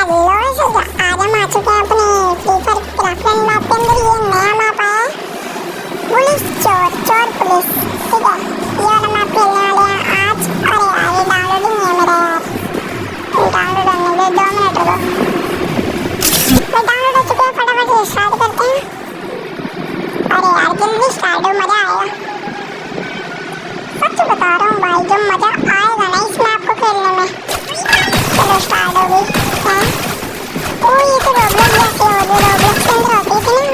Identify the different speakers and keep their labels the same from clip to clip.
Speaker 1: Hello भैया, आज हम आ चुके हैं अपने फ्री फायर क्राफ्टन मैप के अंदर। ये नया मैप आया है, पुलिस चोर चोर पुलिस। ठीक है, ये वाला मैप खेलने वाले हैं आज। अरे यार, ये डाउनलोड ही नहीं है मेरा यार, डाउनलोड होने दे 2 मिनट रुको। मैं डाउनलोड हो चुके हैं, फटाफट से स्टार्ट करते हैं। अरे यार जल्दी स्टार्ट हो, मजा आएगा। सच बता रहा हूँ भाई, जो मजा आएगा ना इस मैप को खेलने में। चलो स्टार्ट हो गई है। ओ ये तो रोबलॉक्स जैसे हो गई, रोबलॉक्स के अंदर होती थी ना।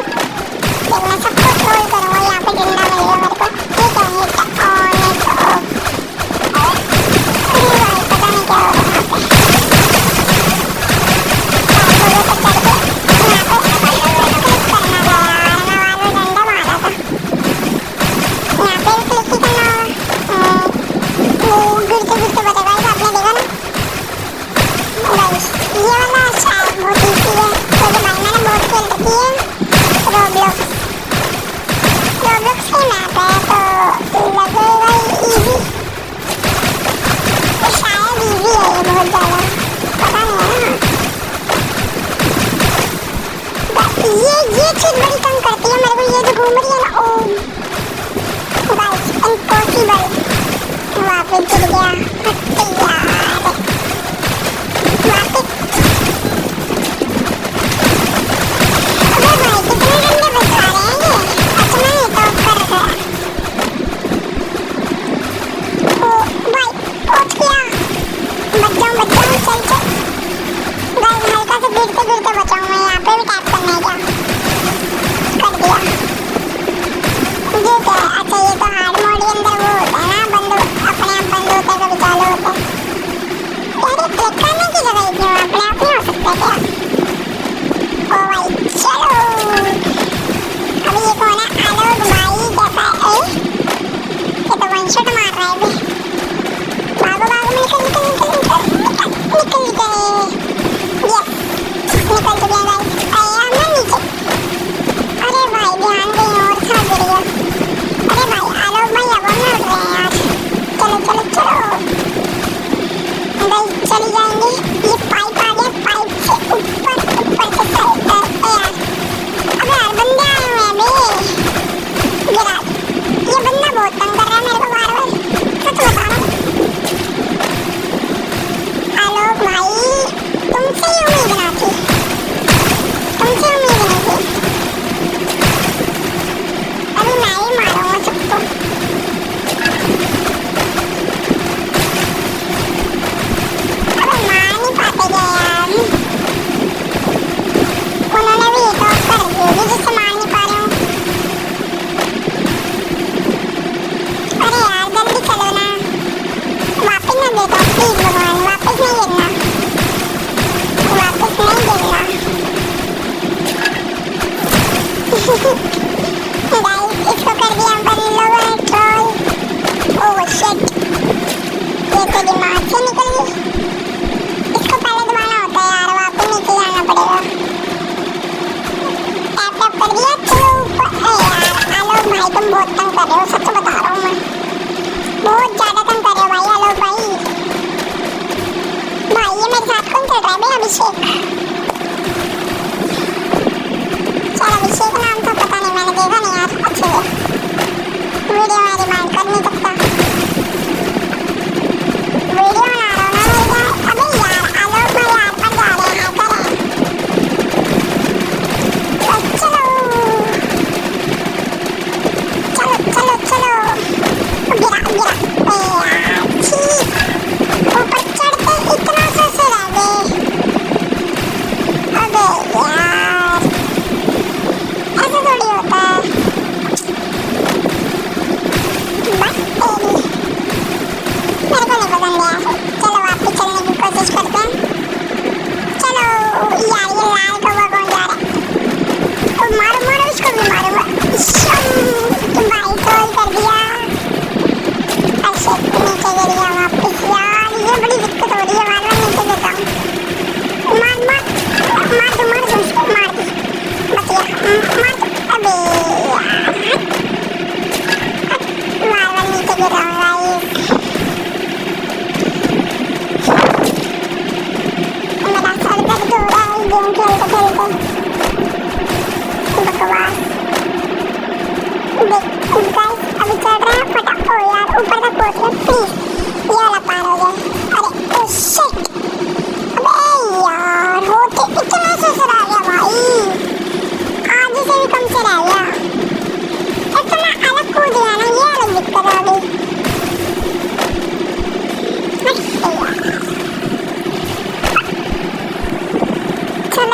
Speaker 1: देख मैं सबको ट्रोल करूँगा, यहाँ पे डंडा मिलेगा मेरे को। ठीक है, ये तो ऑन है तो ऑफ। अरे भाई पता नहीं क्या होगा यहाँ पे। यहाँ पे क्लिक करना था यार, मैं वाला डंडा मारा था। यहाँ पे भी क्लिक ही करना होगा। गिरते गिरते बचा गाइस, आपने देखा ना गाइस। ये वाला शायद बहुत इजी है, क्योंकि भाई मैंने बहुत खेल रखी है रोब्लॉक्स। रोब्लॉक्स की मैप है तो लगेगा इजी, तो शायद इजी है ये बहुत ज़्यादा, पता नहीं है ना। ये चीज़ बड़ी तंग करती है मेरे को, ये जो घूम रही है ना। ओ गाइस इम्पॉसिबल, वहाँ पे गिर गया। हट यार, वहाँ पे अबे भाई कितने डंडे बचा रहे हैं ये। अच्छा मैंने टॉप कर रखा है। ओ भाई पहुँच गया, बच जाऊँ चल चल। गाइस हल्का से गिरते गिरते बचाऊँ मैं, यहाँ पे भी टैप करना है क्या, कर दिया। ये क्या है? अच्छा ये तो हार्ड मोड के अंदर वो होता है ना, बंद अपने आप बंद होता है, कभी चालू होता है।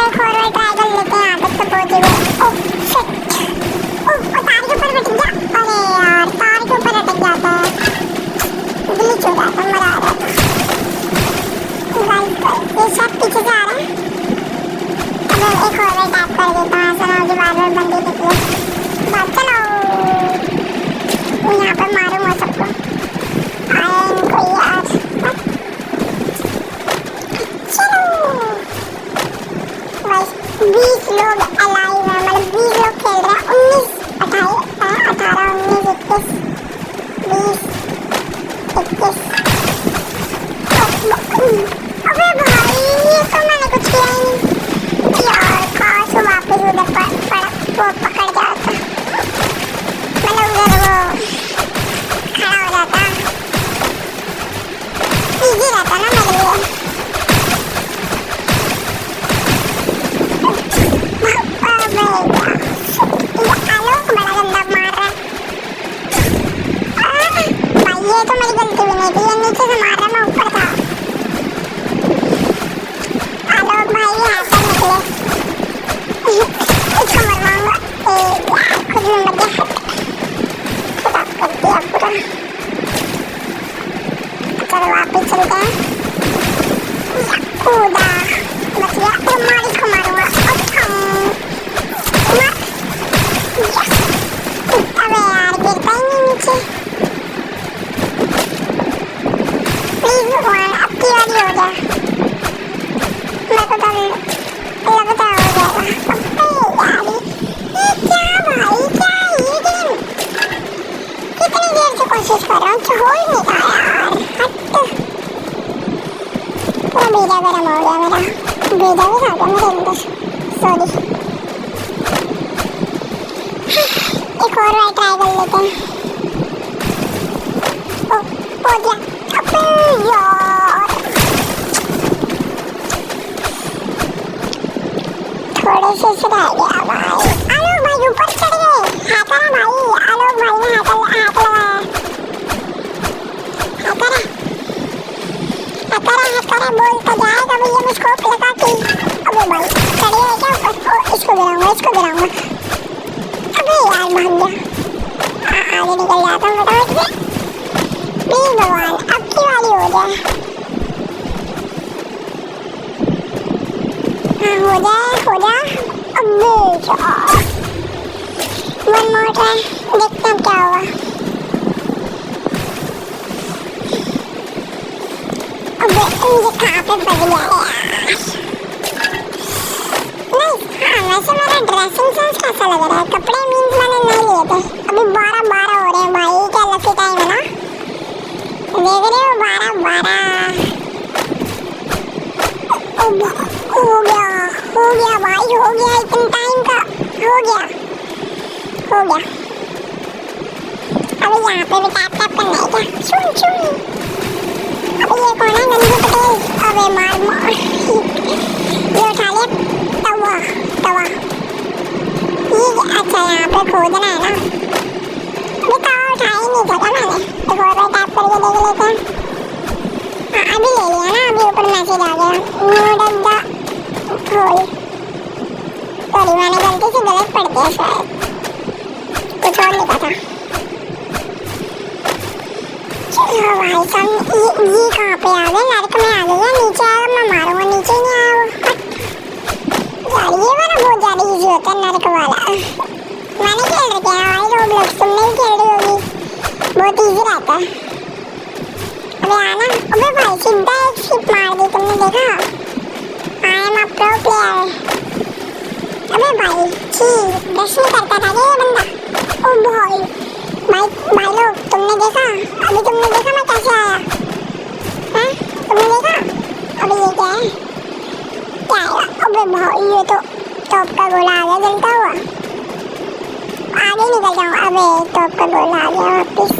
Speaker 1: एक और ट्राई कर लेते हैं, यहाँ तक तो पहुंच गए। ओह शिट, ओह तार के ऊपर बैठ गया। अरे यार तार के ऊपर अटक जाता है, ग्लिच हो रहा था, मजा आ रहा था। ये सब पीछे से आ रहा है। अब एक और टैप कर देता हूँ, ऐसा ना हो कि बार-बार बंदी निकले। बात चलो, यहाँ पर मारूंगा सबको। आया इनको यार, चलो। बस 20 लोग अलाइव हैं, मतलब 20 लोग खेल रहे हैं। 19 18 19 21 20 21। अबे भाई ये तो मैंने कुछ किया ही नहीं यार, काश वो वापस उधर वो पकड़ जाता, मतलब उधर वो खड़ा हो जाता, इजी रहता ना मेरे लिए। आलोक बड़ा गंदा मार रहा है। भाई ये तो मेरी गलती भी नहीं थी, ये नीचे से मार रहा, मैं ऊपर था। आलोक भाई यहाँ से निकले, इसको मरवाऊंगा। यार खुद में मर गया, खराब कर दिया पूरा। चलो वापस चलते हैं। कूदा बच गया, तो मार इसको मारूंगा। अबे यार गिरता ही नहीं नीचे। प्लीज भगवान अब की बारी हो जाए, मेरे को तो लगता हो जाएगा। अबे यार ये क्या भाई, क्या ये गेम, कितनी देर से कोशिश कर रहा हूँ, हो ही नहीं रहा यार। हट, पूरा भेजा गरम हो गया मेरा, भेजा भी खा गया मेरे अंदर, सॉरी। एक और बार ट्राई कर लेते हैं। ओ हो गया। अबे यार थोड़े से रह गया भाई। आलोक भाई ऊपर चढ़ गए, हाथ आ रहा भाई, आलोक भाई ने हाथ लगाया, हाथ आ रहा, बोलता जाएगा भैया मैं स्कोप लगा के। अबे भाई चढ़ गया क्या ऊपर, इसको गिराऊंगा, इसको गिराऊंगा। अबे यार भाग गया, आगे निकल जाता हूँ फटाफट से। प्लीज भगवान अब की वाली हो जाए, हाँ हो जाए। अबे यार वन मोर ट्राई, देखते हैं क्या होगा। अबे मुझे कहाँ पे बज गया यार। नहीं हाँ वैसे मेरा ड्रेसिंग सेंस कैसा लग रहा है, कपड़े मीन्स मैंने नहीं लिए थे। अभी 12 हो रहे हैं भाई, क्या लकी टाइम है ना, देख रहे हो 12। हो गया भाई, हो गया, इतने टाइम का हो गया। अभी यहाँ पे भी टैप करना है क्या, सुन। अबे ये कौन है, नंदू पटेल। अबे मार ये उठा लिया, तवा ये। अच्छा यहाँ पे खोदना है ना, ये तवा उठा ही नहीं था मैंने, तो और बार टैप करके देख लेते हैं। हाँ अभी ले लिया ना, अभी ऊपर मैसेज आ गया, नो डब्बा खोल। सॉरी मैंने गलती से गलत पढ़ दिया, शायद कुछ और लिखा था। चलो भाई साहब ये कहाँ पे आ गए, नर्क में आ गया। नीचे आया मैं मारूंगा, नीचे ही नहीं आया वो। यार ये वाला बहुत ज़्यादा इजी होता है, नर्क वाला। मैंने खेल रखा है भाई रोब्लॉक्स, तुमने भी खेल रही होगी, बहुत इजी रहता है। अबे आना, अबे भाई सीधा एक स्किप मार दी, तुमने देखा। I am a pro player. अबे भाई छी, ब्रश नहीं करता था ये बंदा। ओ भाई लोग तुमने देखा, अभी तुमने देखा मैं कैसे आया, हैं तुमने देखा। अबे ये क्या है, क्या आया। अबे भाई ये तो टॉप का गोला आ गया जलता हुआ, आगे निकल जाऊँ। अबे टॉप का गोला आ गया वापस,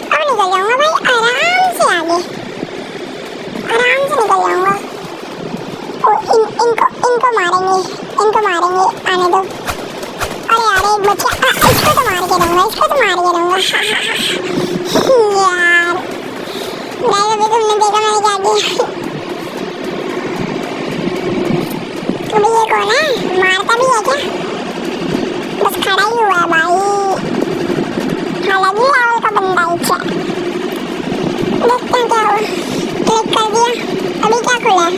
Speaker 1: अब निकल जाऊँगा भाई आराम से, आगे आराम से निकल जाऊँगा। इनको मारेंगे, आने दो। अरे यार एक बच्चा, इसको तो मार के दूंगा। यार नहीं अभी तुमने देखा मैंने क्या किया। अभी एक ना, मारता भी है क्या? बस खड़ा ही हुआ है भाई, अलग ही लेवल का बंदा है। क्या देखते हैं क्या हुआ। क्लिक कर दिया, अभी क्या खुला है?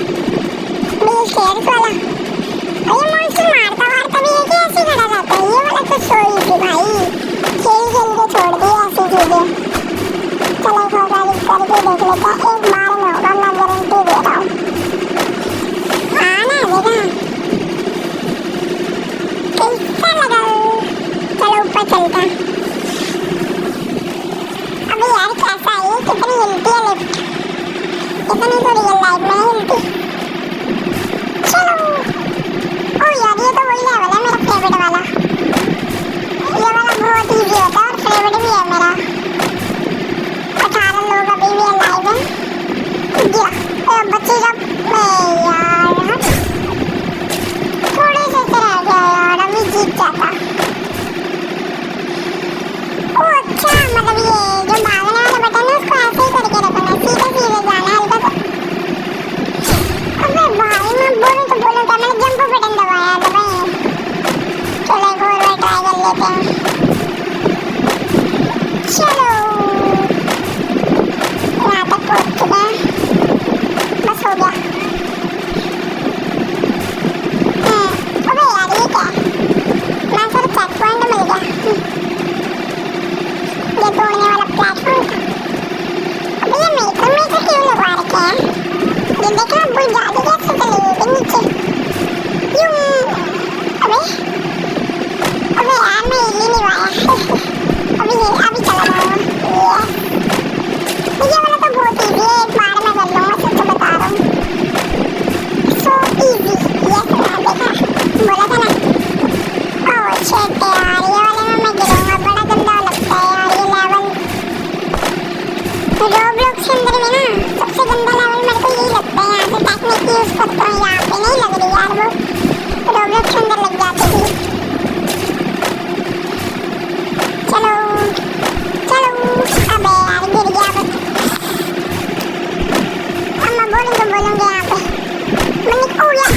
Speaker 1: अभी शेयर्स वाला। और ये मॉन्स्टर मारता वारता भी है कि ऐसे खड़ा रहता है? ये वाला तो सो ही थी भाई, खेल खेल के छोड़ दी ऐसी चीजें। चलो एक और बार करके देख लेते हैं, एक बार में होगा, मैं गारंटी दे रहा हूँ। आना देखा कैसा लगा। चलो ऊपर चलते हैं। अबे यार कैसा है ये, कितनी हिलती है लिफ्ट, इतनी तो रियल लाइफ में हिलती। चलो ओ यार ये तो वही लेवल है मेरा फेवरेट वाला। ये वाला बहुत इजी होता है और फेवरेट भी है मेरा। 18 लोग अभी भी अलाइव हैं। गिरा बच्चे जब यार थोड़े से रह गया यार, अभी जीत जाता। ओ अच्छा, मतलब ये जो भागने वाला बटन है उसको ऐसे ही करके रखना, सीधे सीधे जाना हल्का सा। अबे भाई मैं बोलूं तो बोलूं क्या, मैंने जंप बटन दबाया दबाए। चलो एक और बार ट्राई कर लेते हैं। चलो यहाँ तक पहुँच चुके हैं, बस हो गया। अबे यार ये क्या है, मैं सिर्फ चेक पॉइंट मिल गया। ये तोड़ने वाला प्लेटफॉर्म था। अबे ये मेरे क्यों लगा रखे हैं? ये देखना बुल जाली कैसे चली गई नीचे यूं। अबे अबे यार मैं हिल नहीं पाया। अभी चला जाऊंगा। ये वाला तो बहुत इजी है, एक बार में कर लूंगा, सच बता रहा हूँ। सो इजी, ये सुना देखा, बोला था ना। ओह शिट यार, ये वाले में मैं गिरूंगा, बड़ा गंदा लगता है यार ये लेवल। रोब्लॉक्स के अंदर में ना सबसे गंदा लेवल मेरे को यही लगता है। यहाँ से टेक्निक यूज करता हूँ, यहाँ पे नहीं लग रही यार, वो रोब्लॉक्स के अंदर लग जाती थी। चलो चलो, अबे यार गिर गया बस। अब मैं बोलूँ तो बोलूँगी यहाँ पे मैंने ओ या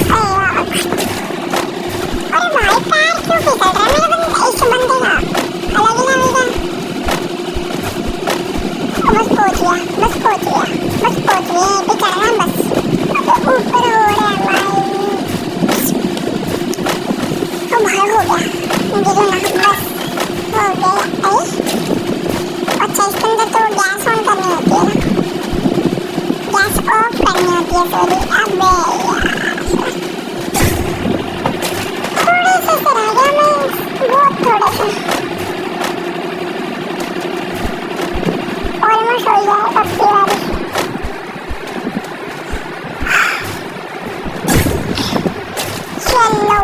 Speaker 1: अरे भाई पैर क्यों फिसल रहा है मेरे बंदे, इस बंदे का अलग ही लेवल का। बस पहुँच गया, बस पहुँच गया, बस पहुँच गया, ये भी चढ़ना बस। अबे ऊपर हो रहा है भाई। ओ भाई हो गया, गिरो ना बस, हो गया। अच्छा इसके अंदर तो गैस ऑन करनी होती है ना, गैस ऑफ करनी होती है, सॉरी। अबे यार थोड़े से रह गया मैं, बहुत थोड़े से, ऑलमोस्ट हो गया अब की बारी। चलो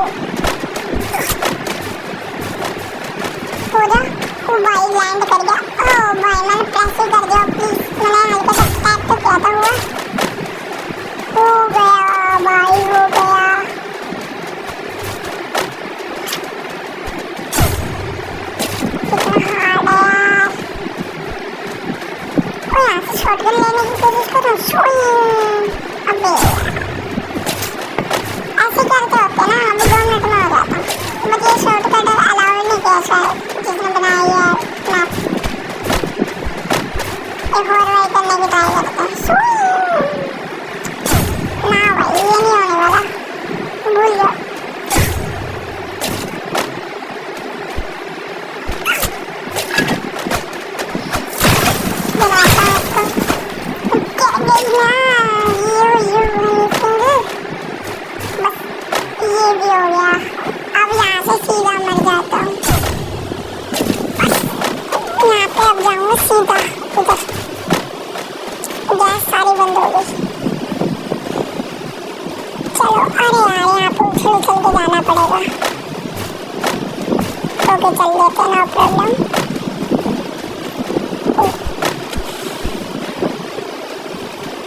Speaker 1: हो जा। ओ भाई लैंड कर गया। ओ भाई मैंने प्रेस ही कर दिया, प्लीज मैंने हल्का सा टैप तो किया था, हुआ हो गया भाई, हो गया। कितना हार्ड है यार। ओ यहाँ से शॉटगन लेने की कोशिश करो। अबे ऐसे करते होते ना, अभी 2 मिनट में हो जाता। मुझे शॉर्टकट अलाउड नहीं किया शायद जिसने बनाई है मैप। एक और वाई करने की ट्राई करते हैं। ना भाई ये नहीं होने वाला, भूल जाओ। ये भी हो गया। अब यहाँ से सीधा मर जाता हूँ, यहाँ पे अब जाऊँगा सीधा इधर। गैस सारी बंद हो गई। चलो अरे यार यहाँ पे उछल उछल के जाना पड़ेगा। ओके चल लेते हैं, नो प्रॉब्लम।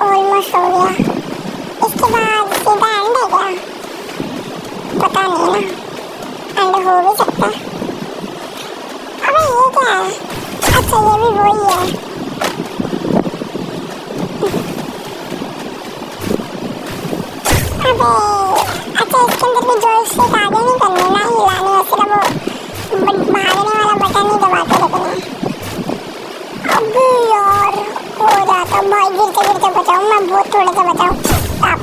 Speaker 1: ऑलमोस्ट हो गया। इसके बाद सीधा एंड है क्या? पता नहीं ना, एंड हो भी सकता है। अबे ये क्या है? अच्छा ये भी वही है। अबे अच्छा इसके अंदर भी जॉयस्टिक आगे नहीं करनी ना, हिलानी है, सिर्फ वो भागने वाला बटन ही दबाते रखना है। अबे यार हो जाता भाई, गिरते गिरते बचाओ, मैं बहुत थोड़े से बचाऊं। आप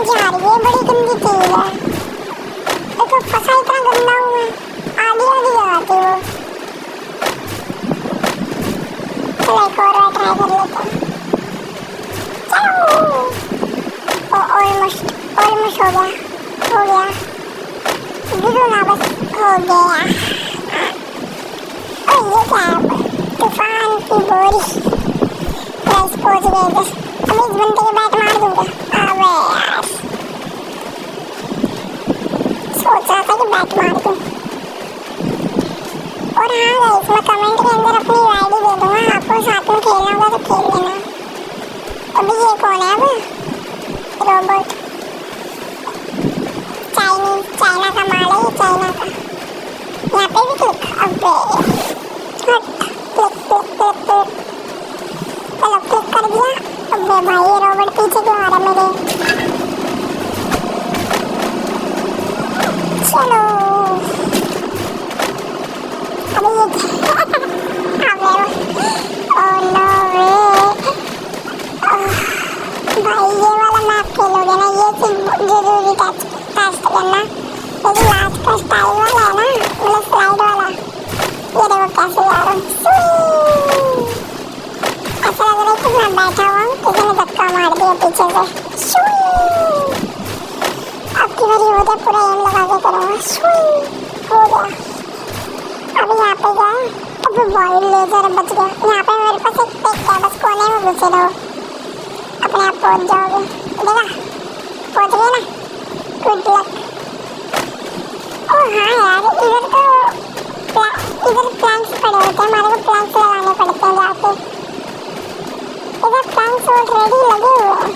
Speaker 1: यार ये बड़ी गंदी चीज है, देखो फंसा इतना गंदा हूँ मैं, आगे आगे लगाती वो। चलो एक और बार ट्राई कर लेते हैं, चलो। ऑलमोस्ट ऑलमोस्ट हो गया, हो गया, गिरो ना बस, हो गया। और ये क्या है, तूफान की बोरी। गाइस पहुंच गए थे, अब इस बंदे के बैट मार दूंगा। अबे यार सोच रहा था कि बैट मार दूं। और हाँ गाइस, मैं कमेंट के अंदर अपनी आईडी दे दूंगा, आपको साथ में खेलना होगा तो खेल लेना। अभी ये कौन है, अब रोबोट चाइना का माल है, ये चाइना का। यहाँ पे भी क्लिक, अबे हट, क्लिक क्लिक क्लिक क्लिक, चलो क्लिक कर दिया। अबे भाई ये रोबोट पीछे क्यों आ रहा मेरे, चलो अबे ये अबे ओह नो वे, भाई ये वाला मैप खेलोगे ना, ये चीज जरूरी टच करना। ये जो लास्ट का स्टाइल वाला है ना, मतलब स्लाइड वाला, ये देखो कैसे जा रहा हूँ, ऐसा लग रहा है कि मैं बैठा हुआ हूँ, किसी ने धक्का मार दिया पीछे से। अब की बारी हो जाए, पूरा एम लगा के करूँगा, हो गया। अभी यहाँ पे गए, अभी वाइल्ड लेजर बच गया। यहाँ पे मेरे पास एक टेक है, बस कोने में घुसे रहो, अपने आप पहुँच जाओगे। देखा, पहुँच गए ना, गुड लक। ओह हाँ यार, इधर प्लैंक्स पड़े होते हैं, हमारे को प्लैंक्स लगाने पड़ते हैं जाके। इधर प्लैंक्स ऑलरेडी लगे हुए हैं।